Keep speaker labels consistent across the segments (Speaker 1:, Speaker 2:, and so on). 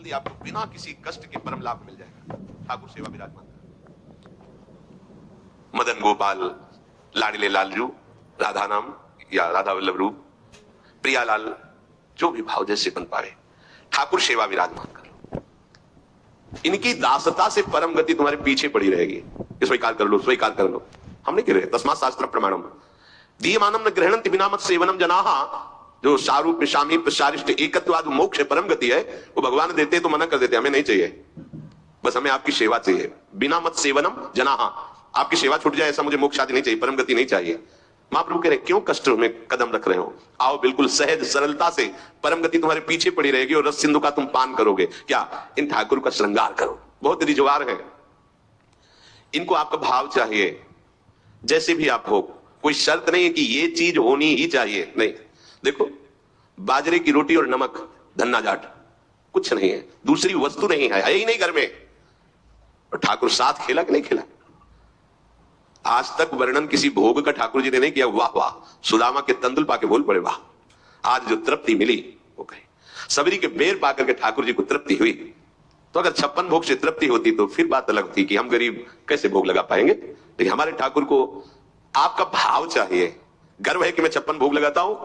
Speaker 1: गति आपको बिना किसी कष्ट के परम लाभ मिल जाएगा। ठाकुर सेवा विराजमान। मदन गोपाल लाडले लालजू, राधा नाम या राधा वल्लभ रूप, प्रियालाल, जो भी भाव जैसे बन पाए, ठाकुर सेवा विराजमान कर लो। इनकी दासता से परम गति तुम्हारे पीछे पड़ी रहेगी। स्वीकार कर लो, स्वीकार कर लो। हम नहीं कह रहे, तस्मात् शास्त्र प्रमाणम दीयमानम न गृह्णन्ति बिना मत सेवनम जनाहा। जो सारूप शामीप शारिष्ट एकत्वाद मोक्ष परम गति है, वो भगवान देते तो मना कर देते, हमें नहीं चाहिए, बस हमें आपकी सेवा चाहिए। बिना मत सेवनम जनाहा, आपकी सेवा छूट जाए ऐसा मुझे मोक्ष आदि नहीं चाहिए, परम गति नहीं चाहिए। महाप्रभु कह रहे क्यों कष्ट में कदम रख रहे हो, आओ बिल्कुल सहज सरलता से परम गति तुम्हारे पीछे पड़ी रहेगी और रस सिंधु का तुम पान करोगे। क्या? इन ठाकुर का श्रृंगार करो। बहुत रिजवार है, इनको आपका भाव चाहिए, जैसे भी आप हो। कोई शर्त नहीं है कि ये चीज होनी ही चाहिए, नहीं। देखो, बाजरे की रोटी और नमक, धन्ना जाट, कुछ नहीं है, दूसरी वस्तु नहीं है ही नहीं घर में। और ठाकुर साथ खेला कि नहीं खेला? आज तक वर्णन किसी भोग का ठाकुर जी ने नहीं किया, वाह वाह, सुदामा के तंदुल पाके बोल पड़े वाह। आज जो तृप्ति मिली वो कहे, सबरी के बेर पाकर के ठाकुर जी को तृप्ति हुई। तो अगर 56 भोग से तृप्ति होती तो फिर बात अलग थी कि हम गरीब कैसे भोग लगा पाएंगे। लेकिन हमारे ठाकुर को आपका भाव चाहिए। गर्व है कि मैं 56 भोग लगाता हूं,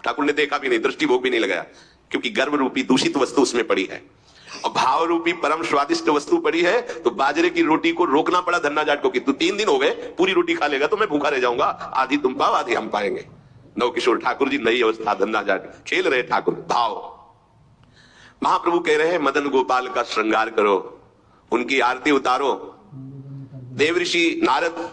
Speaker 1: ठाकुर ने देखा भी नहीं, दृष्टि भोग भी नहीं लगाया, क्योंकि गर्व रूपी दूषित वस्तु उसमें पड़ी है और भाव रूपी परम स्वादिष्ट वस्तु पड़ी है। तो बाजरे की रोटी को रोकना पड़ा धन्ना जाट को कि तू 3 दिन हो गए पूरी रोटी खा लेगा तो मैं भूखा रह जाऊंगा, आधी तुम पाओ आधी हम पाएंगे। नव किशोर ठाकुर जी, नई अवस्था, धन्ना जाट खेल रहे ठाकुर भाव। महाप्रभु कह रहे हैं मदन गोपाल का श्रृंगार करो, उनकी आरती उतारो। देव ऋषि नारद,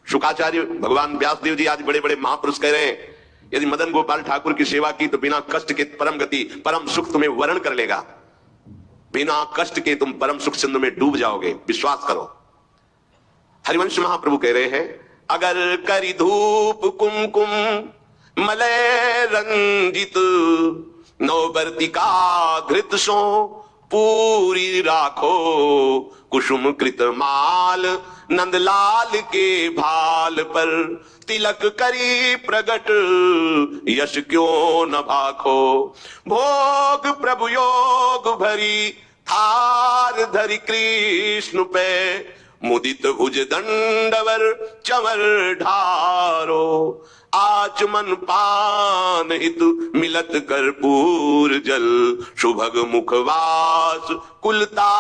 Speaker 1: शुकाचार्य, भगवान व्यासदेव जी आज बड़े बड़े महापुरुष कह रहे हैं यदि मदन गोपाल ठाकुर की सेवा की तो बिना कष्ट के परम गति, परम सुख तुम्हें वरण कर लेगा। बिना कष्ट के तुम परम सुख सिंधु में डूब जाओगे, विश्वास करो। हरिवंश महाप्रभु कह रहे हैं अगर करी धूप कुमकुम मलय रंजित, नौबर्तिका घृत सो पूरी राखो, कुसुम कृत माल नंदलाल के भाल पर, तिलक करी प्रगट यश क्यों न भाखो। भोग प्रभु योग भरी थार धरि कृष्ण पे, मुदित भुज दंडवर चवर ढारो, आचमन पान हितु मिलत कर्पूर जल, सुभग मुखवास कुलता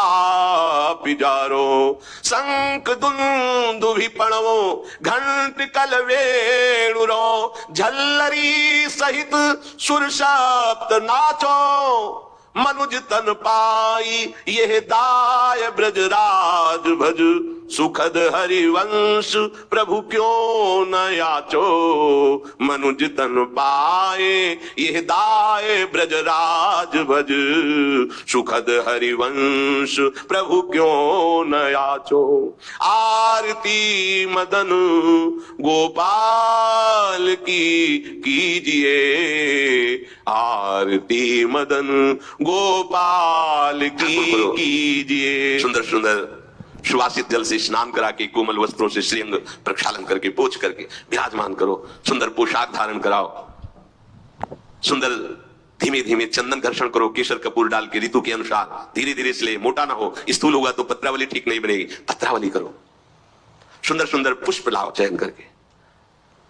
Speaker 1: पिजारो, शंख दुंदुभि पणवो घंट कल वेणुरो, झल्लरी सहित सुर सप्त नाचो, मनुज तन पाई यह दाय ब्रजराज भज, सुखद हरिवंश प्रभु क्यों न याचो, मनुज तन पाए यह दाय ब्रजराज भज, सुखद हरिवंश प्रभु क्यों न याचो। आरती मदन गोपाल की कीजिए, आरती मदन गोपाल की कीजिए। सुंदर सुंदर सुवासित जल से स्नान करा के, कोमल वस्त्रों से श्रीअंग प्रक्षालन करके, पोंछ करके विराजमान करो। सुंदर पोशाक धारण कराओ, सुंदर धीमे धीमे चंदन घर्षण करो, केसर कपूर डाल के ऋतु के अनुसार धीरे धीरे, इसलिए मोटा ना हो, स्थूल होगा तो पत्रावली ठीक नहीं बनेगी, पत्रावली करो। सुंदर सुंदर पुष्प लाओ चयन करके,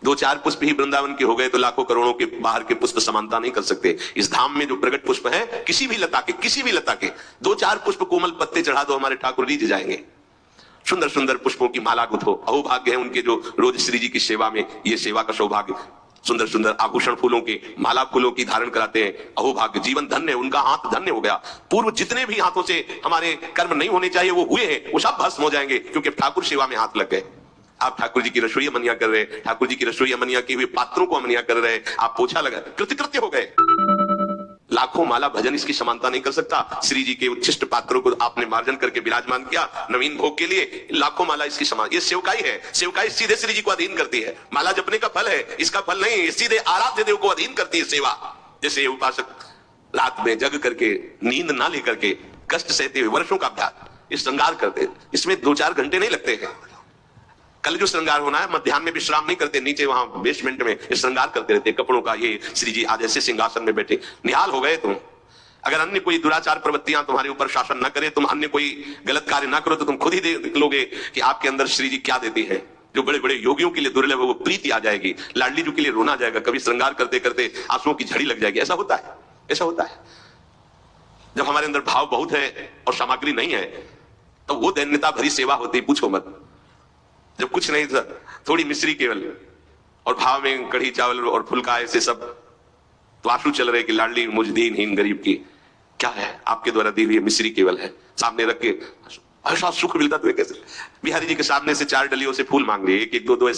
Speaker 1: 2-4 पुष्प ही वृंदावन के हो गए तो लाखों करोड़ों के बाहर के पुष्प समानता नहीं कर सकते। इस धाम में जो प्रकट पुष्प है, किसी भी लता के 2-4 पुष्प कोमल पत्ते चढ़ा दो, हमारे ठाकुर रीझ जाएंगे। सुंदर सुंदर पुष्पों की माला गुथो, अहोभाग्य है उनके जो रोज श्री जी की सेवा में, ये सेवा का सौभाग्य। सुंदर सुंदर आभूषण फूलों के, माला फूलों की धारण कराते हैं, अहोभाग्य, जीवन धन्य, उनका हाथ धन्य हो गया। पूर्व जितने भी हाथों से हमारे कर्म नहीं होने चाहिए वो हुए हैं, वो सब भस्म हो जाएंगे, क्योंकि ठाकुर सेवा में हाथ लग गए। आप ठाकुर जी की रसोई अमनिया कर रहे, ठाकुर जी की रसोई अमनिया की हुए पात्रों को अमनिया कर रहे, आप पोछा लगा, कृतकृत्य हो गए। लाखों माला भजन इसकी समानता नहीं कर सकता। श्री जी के उच्छिष्ट पात्रों को आपने मार्जन करके विराजमान किया नवीन भोग के लिए, लाखों माला इसकी समान। ये सेवकाई है, सेवकाई सीधे श्री जी को अधीन करती है। माला जपने का फल है, इसका फल नहीं, ये सीधे आराध्य देव को अधीन करती है सेवा। जैसे उपासक रात में जग करके, नींद ना लेकर के, कष्ट सहते हुए वर्षों का अभ्यास, ये श्रृंगार करते, इसमें 2-4 घंटे नहीं लगते हैं। कल जो श्रृंगार होना है, मध्याह्न में विश्राम नहीं करते, नीचे वहां बेसमेंट में श्रृंगार करते रहते कपड़ों का। ये श्री जी आज ऐसे सिंहासन में बैठे, निहाल हो गए तुम। अगर अन्य कोई दुराचार प्रवृत्तियां तुम्हारे ऊपर शासन न करे, तुम अन्य कोई गलत कार्य ना करो, तो तुम खुद ही देख लोगे कि आपके अंदर श्री जी क्या देती है। जो बड़े बड़े योगियों के लिए दुर्लभ है वो प्रीति आ जाएगी, लाडली जी के लिए रोना जाएगा, कभी श्रृंगार करते करते आंसुओं की झड़ी लग जाएगी। ऐसा होता है, ऐसा होता है। जब हमारे अंदर भाव बहुत है और सामग्री नहीं है, तो वो दैन्यता भरी सेवा होती, पूछो मत। जब कुछ नहीं था, थोड़ी मिश्री केवल, और भाव में कढ़ी चावल और फुलका से सब, तो आंसू चल रहे कि लाडली मुझ दीनहीन गरीब की क्या है, आपके द्वारा दी हुई मिश्री केवल है, सामने रख के ऐसा सुख मिलता। तो कैसे बिहारी जी के सामने से 4 डलियों से फूल मांग लिए, एक एक दो दो